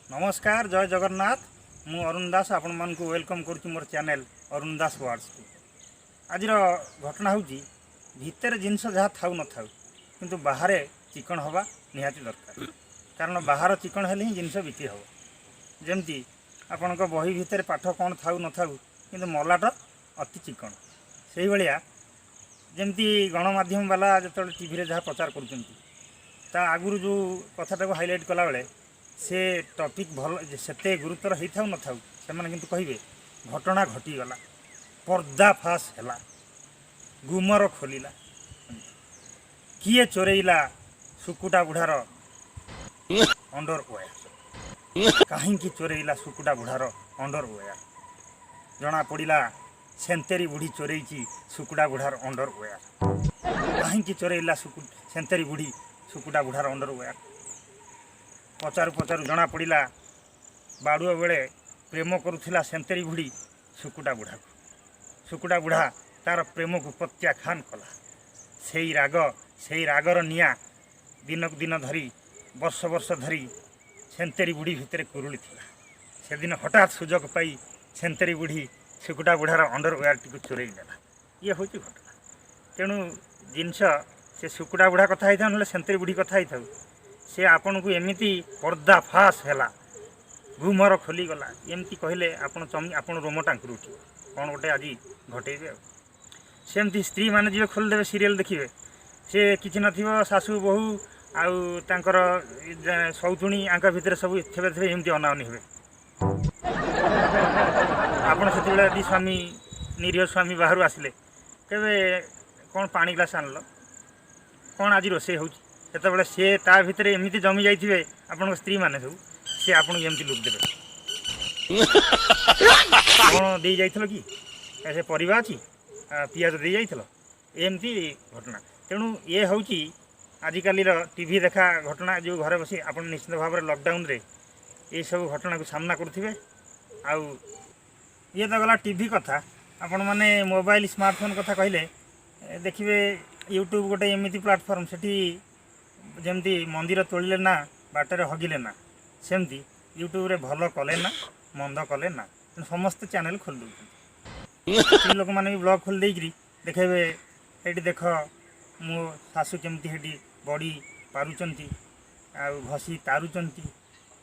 नमस्कार जय जगन्नाथ मु अरुण दास आपण मान को वेलकम करुच्ची मोर चैनल अरुण दास वर्ड्स को आज घटना हूँ भितर जिनस जहाँ थाउ न थाउ किंतु बाहर चिकन हवा निहाती दरकार कारण बाहर चिकन हेले ही जिनस बिक्री हम जमती आपण बही भितर पाठ कौन थाउ न थाउ किंतु मलाट अति चिकन से भाया जमती गणमाध्यम वाला जो टीवी जहाँ प्रचार कर आगुरी जो कथाटा को हाइलाइट कला बेले से टॉपिक भल से गुरुतर होता न था से कहे घटना घटीगला पर्दाफाश है गुमर खोलला किए चोरेला सुकुटा बुढ़ार अंडरवेयर कहीं चोरेला सुकुटा बुढ़ार अंडरवेयर जना पड़ा सेंतेरी बुढ़ी चोरई सुकुटा बुढ़ार अंडरवेयर कहीं चोरेला सेंतेरी बुढ़ी सुकुटा बुढ़ार अंडरवेयर पचारू पचारू जना पड़ा बाड़ुआ बेले प्रेम करुला सेंतेरी बुढ़ी सुकुटा बुढ़ा को सुकुटा बुढ़ा तार प्रेम को प्रत्याख्यान कला से रागर निया दिनक दिन धरी वर्ष वर्ष धरी सेंतेरी बुढ़ी भितर कुरुली थिला से दिन हठात सुजोग पाई सेंतेरी बुढ़ी सुकुटा बुढ़ार अंडरवेयर टी चोरई नेला ये हूँ घटना तेणु जिनस से सुकुटा बुढ़ा कथा होता ना सेंतेरी बुढ़ी कथा होता से आपन को एमती पर्दाफाश है गुमर खोलीगला एमती कहले आपन रोम टांकुर उठे कौन गोटे आज घटेबे सेमती स्त्री मैंने जी खोलदेवे सीरियल देखिए से कि न शाशु बहु आउर सौतुणी आंक भितर सब थे थे एमती अनावनी हुए आपड़ से स्वामी निरीह स्वामी बाहर आसिले केवे कौन पानी ग्लास आनल कौन आज रोसे हो सेतबले सी ता भितर एमती जमी जाइए आपण स्त्री मैंने सब सी आपन एमती लुक देवे कौन दे जाइल कि ऐसे परिवा अच्छी पियाज दे जाइल एमती घटना तेणु ये हूँ आजिकल टीवी देखा घटना जो घरे बसी आप निश्चित भाव में लॉकडाउन रे ये सब घटना को सामना करुवे आउ ये तो गला टीवी कथा आपण मैंने मोबाइल स्मार्टफोन कथा कहले देखिए यूट्यूब गोटे एमती प्लाटफर्म से जमती मंदिर तोड़े ना बाटर हगिले ना सेमती यूट्यूब रे भल कले ना मंद कले ना समस्त चैनल खोल दे लोक मैंने भी ब्लॉग खोल देकरी देखेबे ये देख मो शाशु केमती हेटी बड़ी पारुचंती आ घसी तारुचंती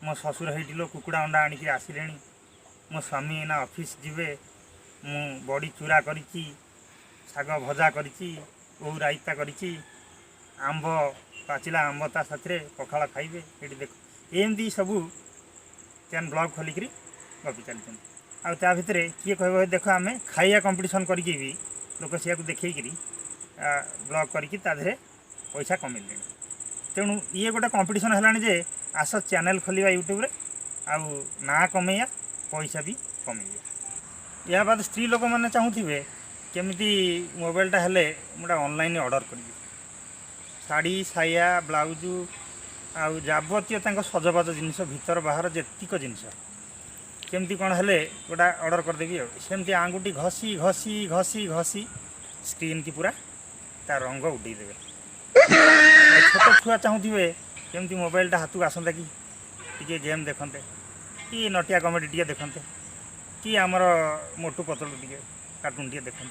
मो ससुर हेटी लो कुकुड़ा अंडा आनिक आसिले मो स्वामी एना ऑफिस जीवे मु बड़ी चूरा करिची शाग भजा करिची ओ रायता करिची आंब पाचिला आंब ता साथरे पखाड़ खाइबे ये देख एमती सबू चैन ब्लॉग खोलिक गपी चलते आ भितर किए कह देख आम खाइया कंपटीशन करके भी लोक सी देखी ब्लॉग करके पैसा कमेले तेणु ये गोटे कंपटीशन है जे आस चैनल खोलिया यूट्यूब रे आउ ना कमेया पैसा भी कमेया या बाद स्त्री लोक मैंने चाहूे केमी मोबाइलटा हेले मुझे ऑनलाइन ऑर्डर कर शाड़ी साया ब्लाउज आउ जाबतीय सजबाज जिनस भीतर बाहर जेतिक जिनस केमती कौन हेले गोटा ऑर्डर करदेवी सेमती आंगुठी घसी घसी घसी घसी स्क्रीन की पूरा तार रंग उड़ेदेवे छोट छुआ चाहूे केमती मोबाइलटा हाथ को आसता कि टी गेम देखते कि नटिया कमेडी टी देखते कि आमर Motu Patlu T cartoon T देखते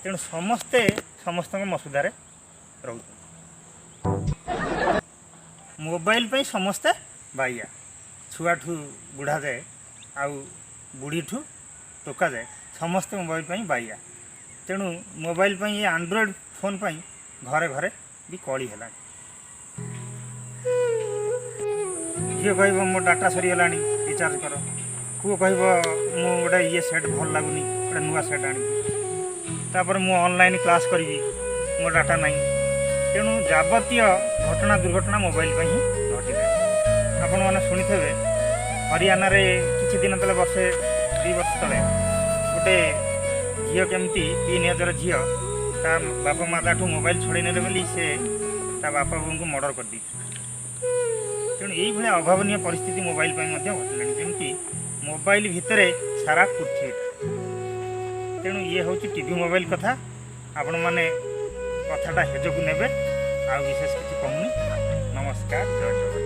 तेणु समस्ते समस्त मसुदारे रोच मोबाइल पे समस्ते बाइया छुआठू बुढ़ा जाए आउ बुढ़ी ठू टोका जाए समस्ते मोबाइल पे बाइया तेणु मोबाइल पे ये एंड्रॉइड फोन पे घरे घरे भी कली है झील कह मो डाटा सरीगला रिचार्ज कर पुओ कह मो गोटे ये सेट भल लगुनि गोटे नुआ सेट आपर मु ऑनलाइन क्लास करी मो डाटा नहीं तेणु जाबतीय घटना दुर्घटना मोबाइल पर ही घटी आपण मैंने शुणी थे हरियाणा रे किछि दिन तले वर्षे 2 वर्ष तले गोटे झील केमती 3000 झील ता बापा माता मोबाइल छोड़े ने बोली से ता बापा बो को मर्डर कर दी तेणु यही भाई अभावन परिस्थिति मोबाइल घटना जमी मोबाइल भितर सारा पृथ्वी तेणु ये हूँ टीवी मोबाइल कथा आपण मैंने कथाटा हेजक ने आ विशेष किसी कहूनी। नमस्कार, जय जगन्नाथ।